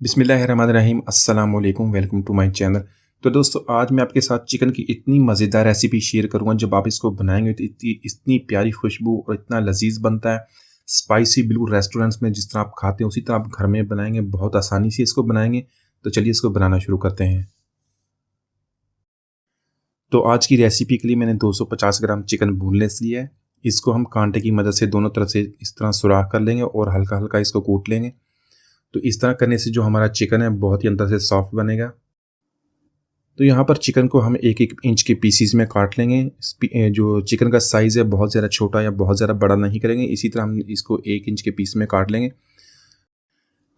बिस्मिल्लाहिर्रहमानिर्रहीम अस्सलाम वालेकुम वेलकम टू माय चैनल। तो दोस्तों आज मैं आपके साथ चिकन की इतनी मज़ेदार रेसिपी शेयर करूंगा, जब आप इसको बनाएंगे तो इतनी इतनी प्यारी खुशबू और इतना लजीज बनता है। स्पाइसी बिल्कुल रेस्टोरेंट्स में जिस तरह आप खाते हैं उसी तरह आप घर में बनाएंगे, बहुत आसानी से इसको बनाएंगे। तो चलिए इसको बनाना शुरू करते हैं। तो आज की रेसिपी के लिए मैंने 250 ग्राम चिकन बोनलेस लिया है। इसको हम कांटे की मदद से दोनों तरफ से इस तरह सुराख कर लेंगे और हल्का हल्का इसको कूट लेंगे। तो इस तरह करने से जो हमारा चिकन है बहुत ही अंदर से सॉफ्ट बनेगा। तो यहाँ पर चिकन को हम एक एक इंच के पीसीज में काट लेंगे। जो चिकन का साइज़ है बहुत ज़्यादा छोटा या बहुत ज़्यादा बड़ा नहीं करेंगे, इसी तरह हम इसको 1 इंच के पीस में काट लेंगे।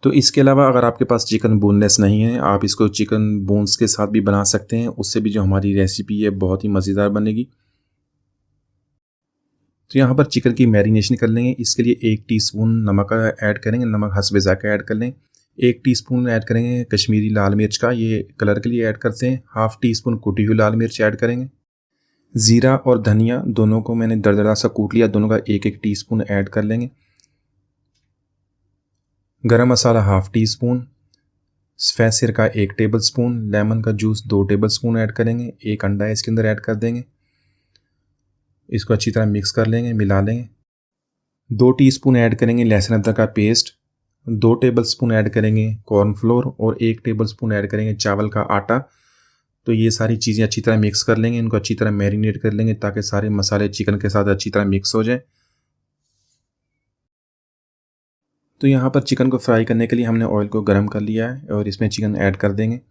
तो इसके अलावा अगर आपके पास चिकन बोनलेस नहीं है, आप इसको चिकन बोन्स के साथ भी बना सकते हैं। उससे भी जो हमारी रेसिपी है बहुत ही मज़ेदार बनेगी। तो यहाँ पर चिकन की मैरिनेशन कर लेंगे। इसके लिए 1 टीस्पून नमक ऐड करेंगे, नमक हस्बे ज़ायक़ा ऐड कर लें। 1 टीस्पून ऐड करेंगे कश्मीरी लाल मिर्च का, ये कलर के लिए ऐड करते हैं। हाफ़ टीस्पून कुटी हुई लाल मिर्च ऐड करेंगे। ज़ीरा और धनिया दोनों को मैंने दरदरा सा कूट लिया, दोनों का 1-1 टीस्पून ऐड कर लेंगे। गरम मसाला हाफ़ टीस्पून, सफ़ेद सिरका 1 टेबल स्पून, लेमन का जूस 2 टेबल स्पून ऐड करेंगे। 1 अंडा इसके अंदर ऐड कर देंगे। इसको अच्छी तरह मिक्स कर लेंगे, मिला लेंगे। 2 टीस्पून ऐड करेंगे लहसुन अदरक का पेस्ट, 2 टेबलस्पून ऐड करेंगे कॉर्नफ्लोर और 1 टेबलस्पून ऐड करेंगे चावल का आटा। तो ये सारी चीज़ें अच्छी तरह मिक्स कर लेंगे, इनको अच्छी तरह मैरिनेट कर लेंगे ताकि सारे मसाले चिकन के साथ अच्छी तरह मिक्स हो जाए। तो यहाँ पर चिकन को फ्राई करने के लिए हमने ऑयल को गर्म कर लिया है और इसमें चिकन ऐड कर देंगे।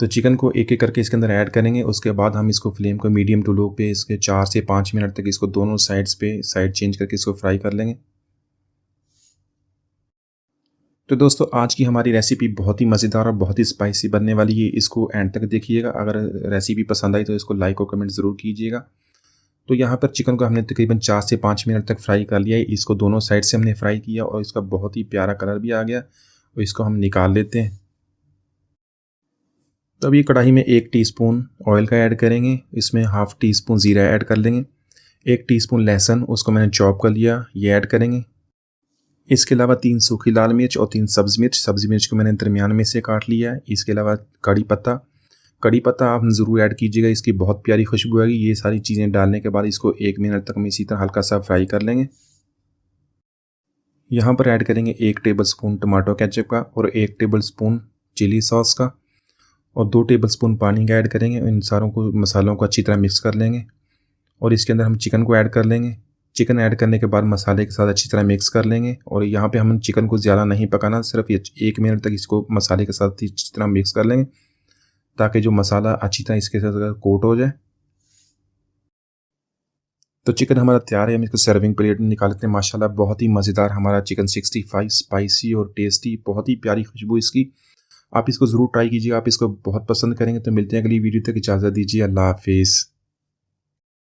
तो चिकन को एक एक करके इसके अंदर ऐड करेंगे। उसके बाद हम इसको फ्लेम को मीडियम टू लो पे इसके 4 से 5 मिनट तक इसको दोनों साइड्स पे साइड चेंज करके इसको फ्राई कर लेंगे। तो दोस्तों आज की हमारी रेसिपी बहुत ही मज़ेदार और बहुत ही स्पाइसी बनने वाली है। इसको एंड तक देखिएगा। अगर रेसिपी पसंद आई तो इसको लाइक और कमेंट ज़रूर कीजिएगा। तो यहाँ पर चिकन को हमने तकरीबन 4 से 5 मिनट तक फ्राई कर लिया है। इसको दोनों साइड से हमने फ्राई किया और इसका बहुत ही प्यारा कलर भी आ गया और इसको हम निकाल लेते हैं। तो अभी कढ़ाई में 1 टीस्पून ऑयल का ऐड करेंगे। इसमें हाफ़ टीस्पून ज़ीरा ऐड कर लेंगे। 1 टीस्पून लहसुन उसको मैंने चॉप कर लिया, ये ऐड करेंगे। इसके अलावा 3 सूखी लाल मिर्च और 3 सब्ज़ी मिर्च को मैंने दरमियान में से काट लिया है। इसके अलावा कड़ी पत्ता आप ज़रूर ऐड कीजिएगा, इसकी बहुत प्यारी खुशबू आएगी। ये सारी चीज़ें डालने के बाद इसको 1 मिनट तक हम इसी तरह हल्का सा फ्राई कर लेंगे। यहाँ पर ऐड करेंगे 1 टेबलस्पून टमाटो केचप का और 1 टेबलस्पून चिली सॉस का और 2 टेबलस्पून पानी का ऐड करेंगे। इन सारों को मसालों को अच्छी तरह मिक्स कर लेंगे और इसके अंदर हम चिकन को ऐड कर लेंगे। चिकन ऐड करने के बाद मसाले के साथ अच्छी तरह मिक्स कर लेंगे और यहाँ पे हम चिकन को ज़्यादा नहीं पकाना, सिर्फ 1 मिनट तक इसको मसाले के साथ अच्छी तरह मिक्स कर लेंगे ताकि जो मसाला अच्छी तरह इसके साथ कोट हो जाए। तो चिकन हमारा तैयार है, हम इसको सर्विंग प्लेट में निकाल लेते हैं। माशाल्लाह बहुत ही मज़ेदार हमारा चिकन 65 स्पाइसी और टेस्टी, बहुत ही प्यारी खुशबू इसकी। आप इसको ज़रूर ट्राई कीजिए, आप इसको बहुत पसंद करेंगे। तो मिलते हैं अगली वीडियो तक, इजाज़त दीजिए, अल्लाह हाफिज़।